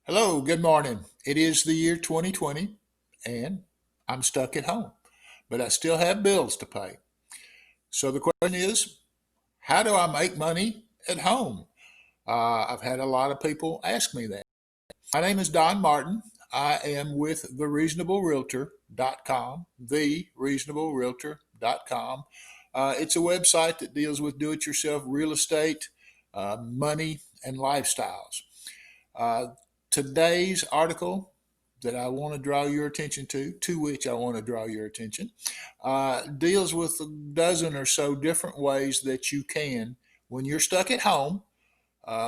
Hello, good morning. It is the year 2020 and I'm stuck at home, but I still have bills to pay. So the question is, how do I make money at home? I've had a lot of people ask me that. My name is Don Martin. I am with thereasonablerealtor.com, thereasonablerealtor.com. It's a website that deals with do-it-yourself real estate, money, and lifestyles. Uh, Today's article that I want to draw your attention to which I want to draw your attention, deals with a dozen or so different ways that you can, when you're stuck at home,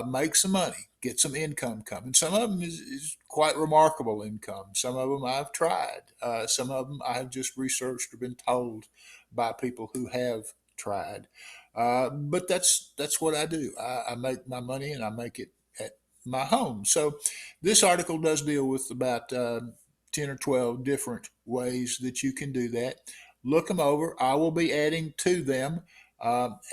make some money, get some income coming. Some of them is quite remarkable income. Some of them I've tried. Some of them I have just researched or been told by people who have tried. But that's what I do. I make my money and I make it at my home. So this article does deal with about 10 or 12 different ways that you can do that. Look them over. I will be adding to them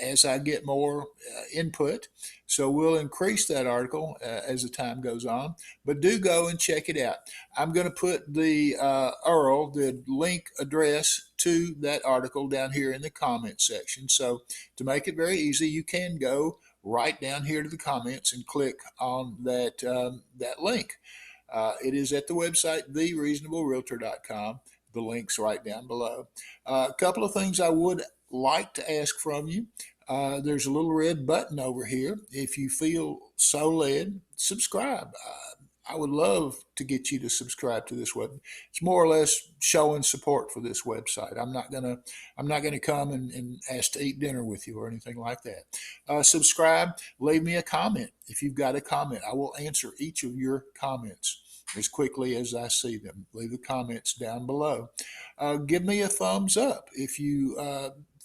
as I get more input. So we'll increase that article as the time goes on, but do go and check it out. I'm going to put the URL, the link address to that article down here in the comment section. So to make it very easy, you can go right down here to the comments and click on that link. It is at the website, thereasonablerealtor.com. The link's right down below. A couple of things I would like to ask from you. There's a little red button over here. If you feel so led, subscribe. I would love to get you to subscribe to this web. It's more or less showing support for this website. I'm not gonna come and ask to eat dinner with you or anything like that. Subscribe. Leave me a comment if you've got a comment. I will answer each of your comments as quickly as I see them. Leave the comments down below. Give me a thumbs up if you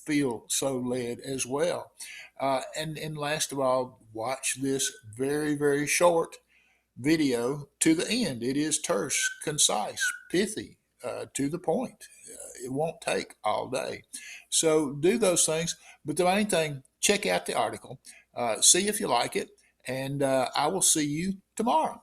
feel so led as well. And last of all, watch this very, very short video to the end. It is terse, concise, pithy, to the point. It won't take all day. So do those things. But the main thing, check out the article, see if you like it, and I will see you tomorrow.